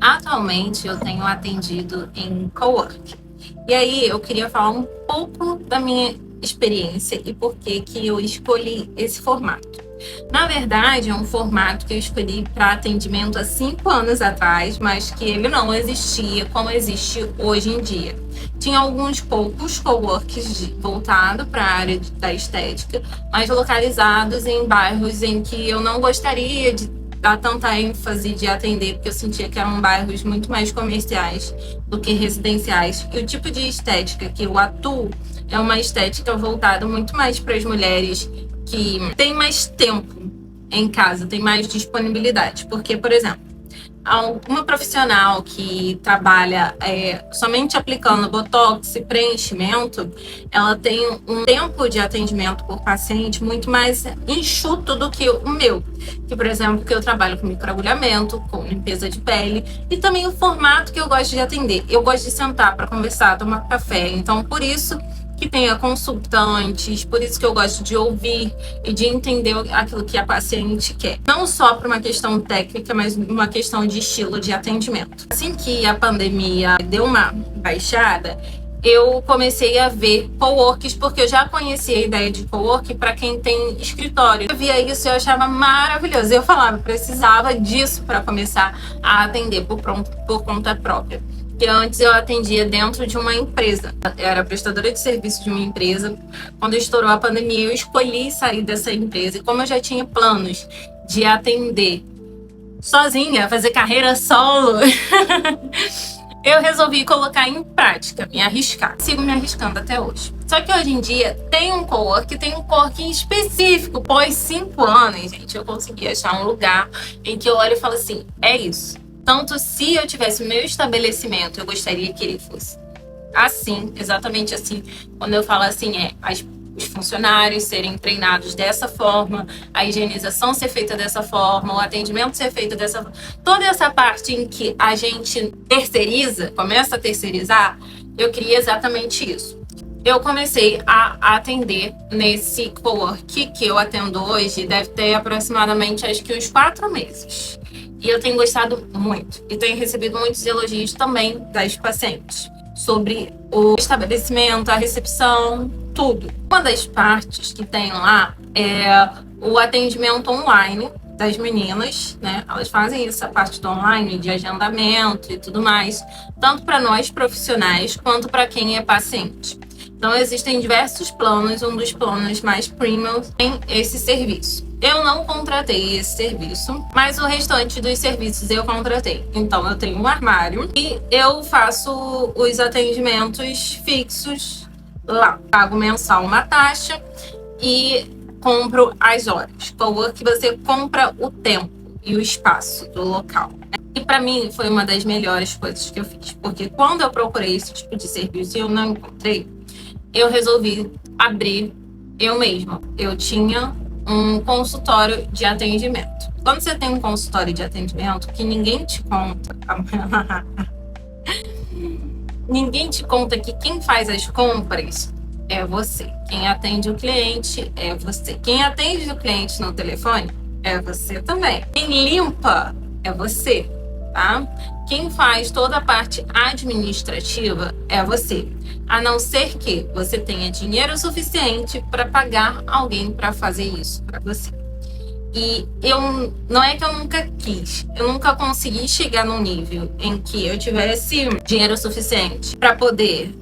Atualmente eu tenho atendido em cowork. E aí eu queria falar um pouco da minha experiência e por que eu escolhi esse formato. Na verdade, é um formato que eu escolhi para atendimento há 5 anos atrás, mas que ele não existia como existe hoje em dia. Tinha alguns poucos coworks voltados para a área da estética, mas localizados em bairros em que eu não gostaria de dar tanta ênfase de atender, porque eu sentia que eram bairros muito mais comerciais do que residenciais. E o tipo de estética que eu atuo é uma estética voltada muito mais para as mulheres que têm mais tempo em casa, têm mais disponibilidade. Porque, por exemplo, uma profissional que trabalha somente aplicando botox e preenchimento, ela tem um tempo de atendimento por paciente muito mais enxuto do que o meu. Que, por exemplo, que eu trabalho com microagulhamento, com limpeza de pele e também o formato que eu gosto de atender. Eu gosto de sentar para conversar, tomar café. Então, por isso que tenha consultantes, por isso que eu gosto de ouvir e de entender aquilo que a paciente quer. Não só por uma questão técnica, mas uma questão de estilo de atendimento. Assim que a pandemia deu uma baixada, eu comecei a ver coworks, porque eu já conhecia a ideia de cowork para quem tem escritório. Eu via isso e eu achava maravilhoso. Eu falava, precisava disso para começar a atender por conta própria. Que antes eu atendia dentro de uma empresa. Eu era prestadora de serviço de uma empresa. Quando estourou a pandemia, eu escolhi sair dessa empresa. E como eu já tinha planos de atender sozinha, fazer carreira solo, eu resolvi colocar em prática, me arriscar. Sigo me arriscando até hoje. Só que hoje em dia tem um coworking específico. Após 5 anos, gente, eu consegui achar um lugar em que eu olho e falo assim, é isso. Tanto se eu tivesse o meu estabelecimento, eu gostaria que ele fosse assim, exatamente assim. Quando eu falo assim, os funcionários serem treinados dessa forma, a higienização ser feita dessa forma, o atendimento ser feito dessa forma. Toda essa parte em que a gente terceiriza, começa a terceirizar, eu queria exatamente isso. Eu comecei a atender nesse cowork que eu atendo hoje, deve ter aproximadamente, acho que uns 4 meses. E eu tenho gostado muito. E tenho recebido muitos elogios também das pacientes sobre o estabelecimento, a recepção, tudo. Uma das partes que tem lá é o atendimento online das meninas, né? Elas fazem essa parte do online, de agendamento e tudo mais, tanto para nós profissionais quanto para quem é paciente. Então, existem diversos planos, um dos planos mais premium tem esse serviço. Eu não contratei esse serviço, mas o restante dos serviços eu contratei. Então, eu tenho um armário e eu faço os atendimentos fixos lá. Pago mensal uma taxa e compro as horas. Cowork, você compra o tempo e o espaço do local. E para mim foi uma das melhores coisas que eu fiz, porque quando eu procurei esse tipo de serviço e eu não encontrei, eu resolvi abrir eu mesma. Eu tinha um consultório de atendimento. Quando você tem um consultório de atendimento que ninguém te conta, ninguém te conta que quem faz as compras é você. Quem atende o cliente é você. Quem atende o cliente no telefone é você também. Quem limpa é você, tá? Quem faz toda a parte administrativa é você. A não ser que você tenha dinheiro suficiente para pagar alguém para fazer isso para você. E não é que eu nunca quis, eu nunca consegui chegar num nível em que eu tivesse dinheiro suficiente para poder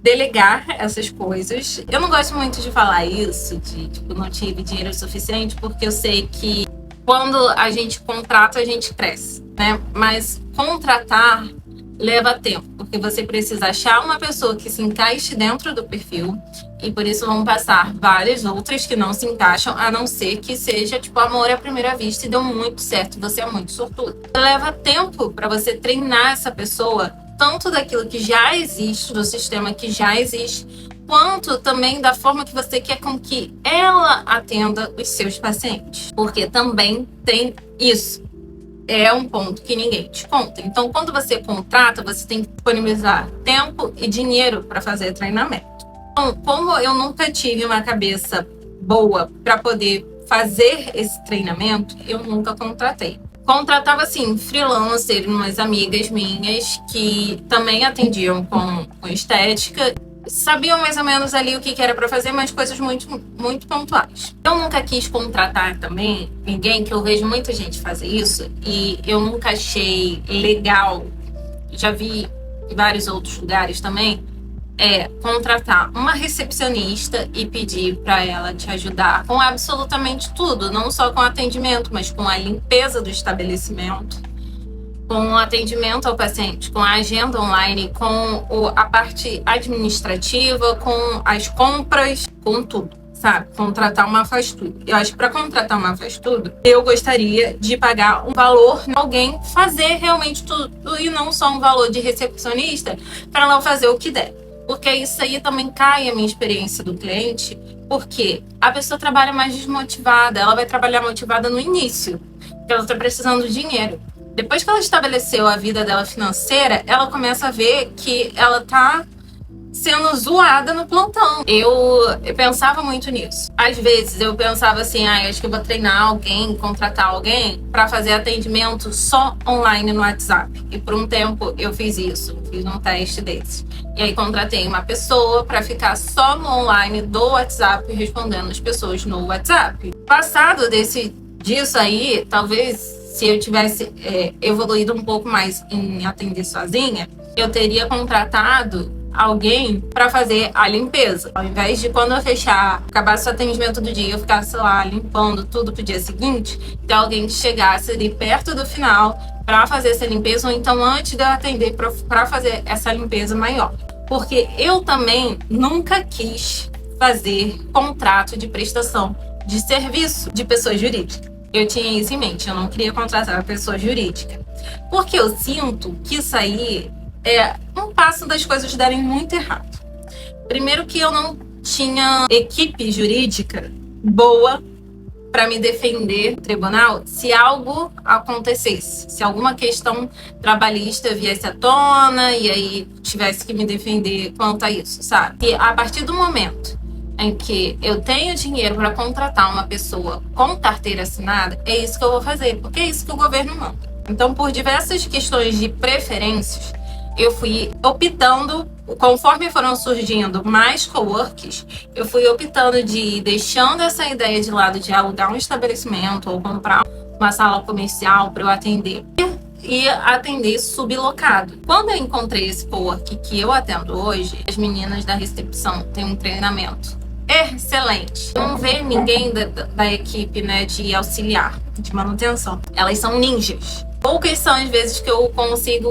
delegar essas coisas. Eu não gosto muito de falar isso, de tipo, não tive dinheiro suficiente, porque eu sei que quando a gente contrata, a gente cresce, né? Mas contratar leva tempo, porque você precisa achar uma pessoa que se encaixe dentro do perfil e por isso vão passar várias outras que não se encaixam, a não ser que seja tipo amor à primeira vista e deu muito certo, você é muito sortudo. Leva tempo para você treinar essa pessoa, tanto daquilo que já existe, do sistema que já existe, quanto também da forma que você quer com que ela atenda os seus pacientes. Porque também tem isso. É um ponto que ninguém te conta. Então, quando você contrata, você tem que disponibilizar tempo e dinheiro para fazer treinamento. Então, como eu nunca tive uma cabeça boa para poder fazer esse treinamento, eu nunca contratei. contratava, assim, freelancer, umas amigas minhas que também atendiam com estética, sabiam mais ou menos ali o que era para fazer, mas coisas muito, muito pontuais. Eu nunca quis contratar também ninguém, que eu vejo muita gente fazer isso, e eu nunca achei legal. Já vi em vários outros lugares também, contratar uma recepcionista e pedir para ela te ajudar com absolutamente tudo, não só com atendimento, mas com a limpeza do estabelecimento, com o atendimento ao paciente, com a agenda online, com a parte administrativa, com as compras, com tudo, sabe? Contratar uma faz tudo. Eu acho que para contratar uma faz tudo, eu gostaria de pagar um valor para alguém fazer realmente tudo e não só um valor de recepcionista para ela fazer o que der. Porque isso aí também cai a minha experiência do cliente, porque a pessoa trabalha mais desmotivada, ela vai trabalhar motivada no início, porque ela está precisando de dinheiro. Depois que ela estabeleceu a vida dela financeira, ela começa a ver que ela tá sendo zoada no plantão. Eu pensava muito nisso. Às vezes eu pensava assim, acho que eu vou treinar alguém, contratar alguém para fazer atendimento só online no WhatsApp. E por um tempo eu fiz isso, fiz um teste desses. E aí contratei uma pessoa para ficar só no online do WhatsApp, respondendo as pessoas no WhatsApp. Passado disso aí, talvez se eu tivesse evoluído um pouco mais em atender sozinha, eu teria contratado alguém para fazer a limpeza. Ao invés de quando eu acabasse o atendimento do dia, eu ficasse lá limpando tudo pro dia seguinte, ter alguém que chegasse ali perto do final para fazer essa limpeza, ou então antes de eu atender para fazer essa limpeza maior. Porque eu também nunca quis fazer contrato de prestação de serviço de pessoa jurídica. Eu tinha isso em mente, eu não queria contratar uma pessoa jurídica. Porque eu sinto que isso aí é um passo das coisas darem muito errado. Primeiro que eu não tinha equipe jurídica boa para me defender no tribunal se algo acontecesse, se alguma questão trabalhista viesse à tona e aí tivesse que me defender quanto a isso, sabe? E a partir do momento em que eu tenho dinheiro para contratar uma pessoa com carteira assinada, é isso que eu vou fazer, porque é isso que o governo manda. Então, por diversas questões de preferências, eu fui optando, conforme foram surgindo mais coworks, eu fui optando de ir deixando essa ideia de lado de alugar um estabelecimento ou comprar uma sala comercial para eu atender e atender sublocado. Quando eu encontrei esse cowork que eu atendo hoje, as meninas da recepção têm um treinamento excelente. Não vê ninguém da equipe, né, de auxiliar, de manutenção. Elas são ninjas. Poucas são as vezes que eu consigo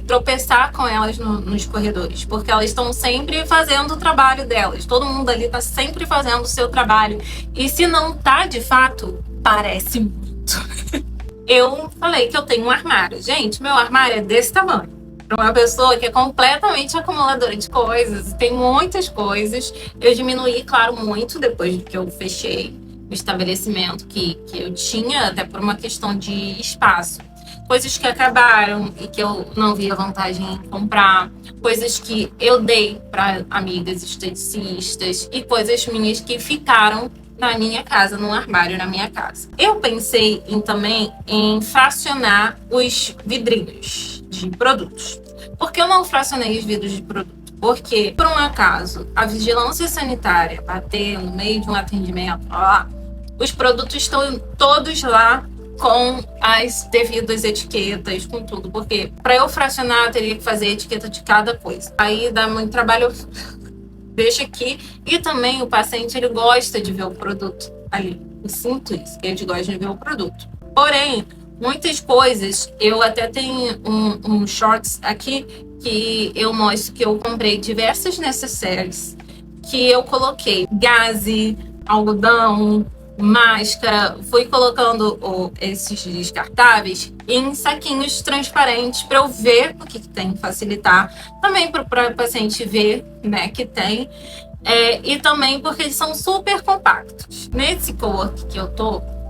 tropeçar com elas nos corredores, porque elas estão sempre fazendo o trabalho delas. Todo mundo ali está sempre fazendo o seu trabalho. E se não tá, de fato, parece muito. Eu falei que eu tenho um armário. Gente, meu armário é desse tamanho. Para uma pessoa que é completamente acumuladora de coisas, tem muitas coisas. Eu diminuí, claro, muito depois que eu fechei o estabelecimento que eu tinha, até por uma questão de espaço. Coisas que acabaram e que eu não via vantagem em comprar, coisas que eu dei para amigas esteticistas e coisas minhas que ficaram na minha casa, no armário na minha casa. Eu pensei também em fracionar os vidrinhos de produtos. Por que eu não fracionei os vidros de produto? Porque, por um acaso, a vigilância sanitária bater no meio de um atendimento, os produtos estão todos lá com as devidas etiquetas, com tudo. Porque para eu fracionar, eu teria que fazer a etiqueta de cada coisa. Aí dá muito trabalho, deixa aqui. E também o paciente, ele gosta de ver o produto ali. Eu sinto isso, ele gosta de ver o produto. Porém, muitas coisas, eu até tenho um shorts aqui que eu mostro que eu comprei diversas necessárias, que eu coloquei gaze, algodão, máscara, fui colocando esses descartáveis em saquinhos transparentes para eu ver o que tem, facilitar também para o paciente ver, né, que tem, e também porque eles são super compactos. Nesse cowork que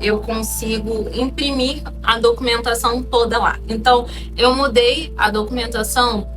eu consigo imprimir a documentação toda lá. Então, eu mudei a documentação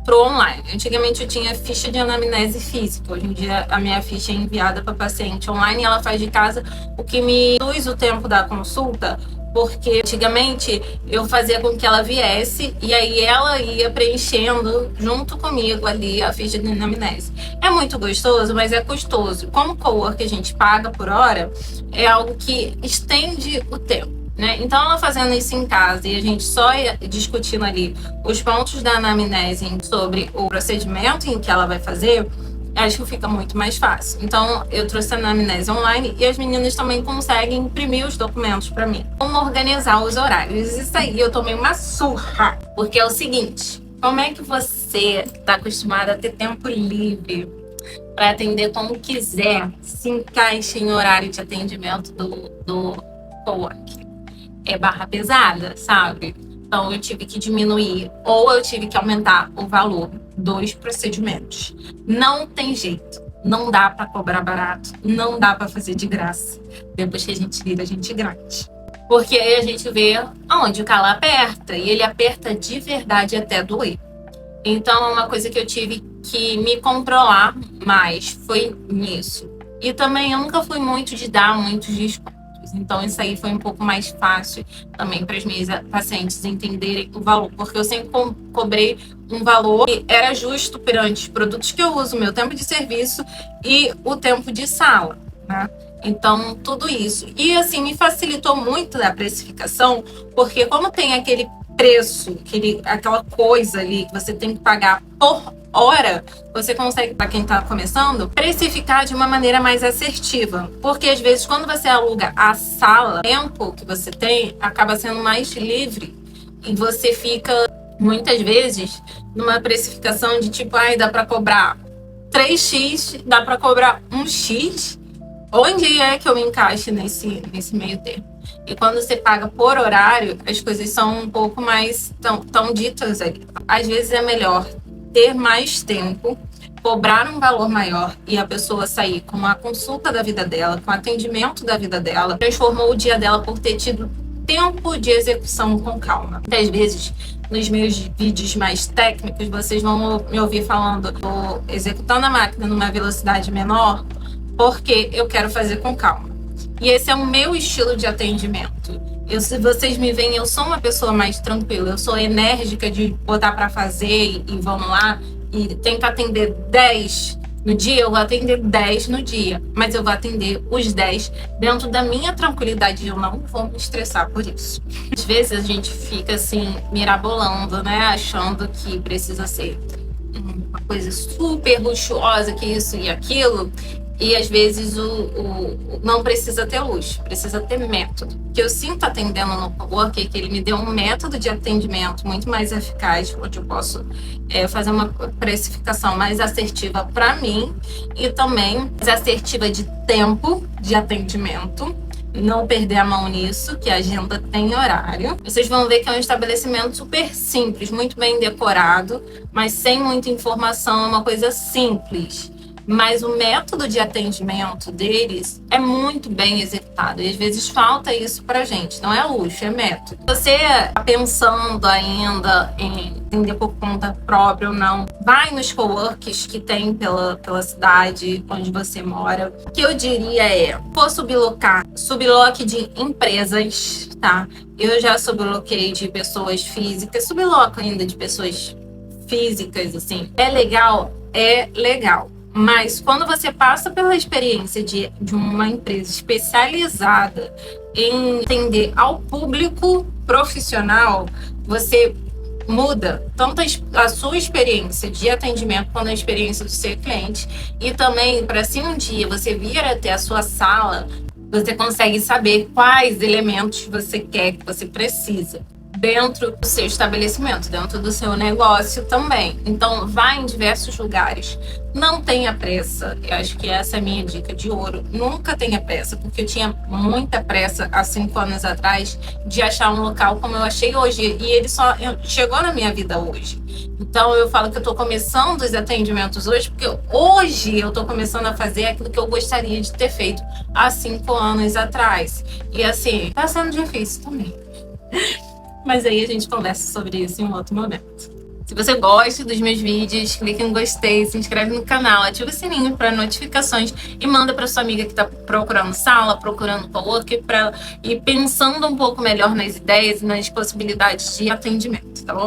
pro online. Antigamente eu tinha ficha de anamnese física. Hoje em dia a minha ficha é enviada para paciente online e ela faz de casa, o que me reduz o tempo da consulta Porque antigamente eu fazia com que ela viesse e aí ela ia preenchendo junto comigo ali a ficha de anamnese. É muito gostoso, mas é custoso. Como cowork a gente paga por hora, é algo que estende o tempo. Né? Então, ela fazendo isso em casa e a gente só discutindo ali os pontos da anamnese sobre o procedimento em que ela vai fazer, acho que fica muito mais fácil. Então, eu trouxe a anamnese online e as meninas também conseguem imprimir os documentos para mim. Como organizar os horários? Isso aí eu tomei uma surra, porque é o seguinte: como é que você está acostumada a ter tempo livre para atender como quiser, se encaixa em horário de atendimento do cowork? É barra pesada, sabe? Então eu tive que diminuir ou eu tive que aumentar o valor dos procedimentos. Não tem jeito, não dá para cobrar barato, não dá para fazer de graça. Depois que a gente vira, a gente grátis. Porque aí a gente vê aonde o calo aperta e ele aperta de verdade até doer. Então é uma coisa que eu tive que me controlar mais, foi nisso. E também eu nunca fui muito de dar muitos descontos. Então, isso aí foi um pouco mais fácil também para as minhas pacientes entenderem o valor, porque eu sempre cobrei um valor que era justo perante os produtos que eu uso, meu tempo de serviço e o tempo de sala, né? Então, tudo isso. E, assim, me facilitou muito a precificação, porque como tem aquele preço, aquela coisa ali que você tem que pagar por hora, você consegue, para quem está começando, precificar de uma maneira mais assertiva. Porque às vezes quando você aluga a sala, o tempo que você tem acaba sendo mais livre e você fica muitas vezes numa precificação de tipo, dá para cobrar 3x, dá para cobrar 1x. Onde é que eu me encaixo nesse meio termo? E quando você paga por horário, as coisas são um pouco mais tão ditas ali. Às vezes é melhor ter mais tempo, cobrar um valor maior e a pessoa sair com a consulta da vida dela, com o atendimento da vida dela, transformou o dia dela por ter tido tempo de execução com calma. Muitas vezes, nos meus vídeos mais técnicos, vocês vão me ouvir falando, tô executando a máquina numa velocidade menor, porque eu quero fazer com calma. E esse é o meu estilo de atendimento. Se vocês me veem, eu sou uma pessoa mais tranquila, eu sou enérgica de botar para fazer e vamos lá, e tem que atender 10 no dia, eu vou atender 10 no dia, mas eu vou atender os 10 dentro da minha tranquilidade, eu não vou me estressar por isso. Às vezes a gente fica assim, mirabolando, né, achando que precisa ser uma coisa super luxuosa, que isso e aquilo. E às vezes não precisa ter luxo, precisa ter método. O que eu sinto atendendo no cowork é que ele me deu um método de atendimento muito mais eficaz, onde eu posso fazer uma precificação mais assertiva para mim e também mais assertiva de tempo de atendimento. Não perder a mão nisso, que a agenda tem horário. Vocês vão ver que é um estabelecimento super simples, muito bem decorado, mas sem muita informação, é uma coisa simples. Mas o método de atendimento deles é muito bem executado. E às vezes falta isso pra gente. Não é luxo, é método. Você está pensando ainda em atender por conta própria ou não, vai nos coworks que tem pela cidade onde você mora. O que eu diria é, for sublocar, subloque de empresas, tá? Eu já subloquei de pessoas físicas, subloco ainda de pessoas físicas, assim. É legal? É legal. Mas quando você passa pela experiência de uma empresa especializada em atender ao público profissional, você muda tanto a sua experiência de atendimento quanto a experiência do seu cliente. E também, para se um dia você vir até a sua sala, você consegue saber quais elementos você quer, que você precisa dentro do seu estabelecimento, dentro do seu negócio também. Então, vá em diversos lugares. Não tenha pressa. Eu acho que essa é a minha dica de ouro. Nunca tenha pressa, porque eu tinha muita pressa há 5 anos atrás de achar um local como eu achei hoje. E ele só chegou na minha vida hoje. Então, eu falo que eu estou começando os atendimentos hoje, porque hoje eu estou começando a fazer aquilo que eu gostaria de ter feito há 5 anos atrás. E assim, está sendo difícil também. Mas aí a gente conversa sobre isso em um outro momento. Se você gosta dos meus vídeos, clique no gostei, se inscreve no canal, ativa o sininho para notificações e manda para sua amiga que está procurando sala, procurando coworking, para ir pensando um pouco melhor nas ideias e nas possibilidades de atendimento, tá bom?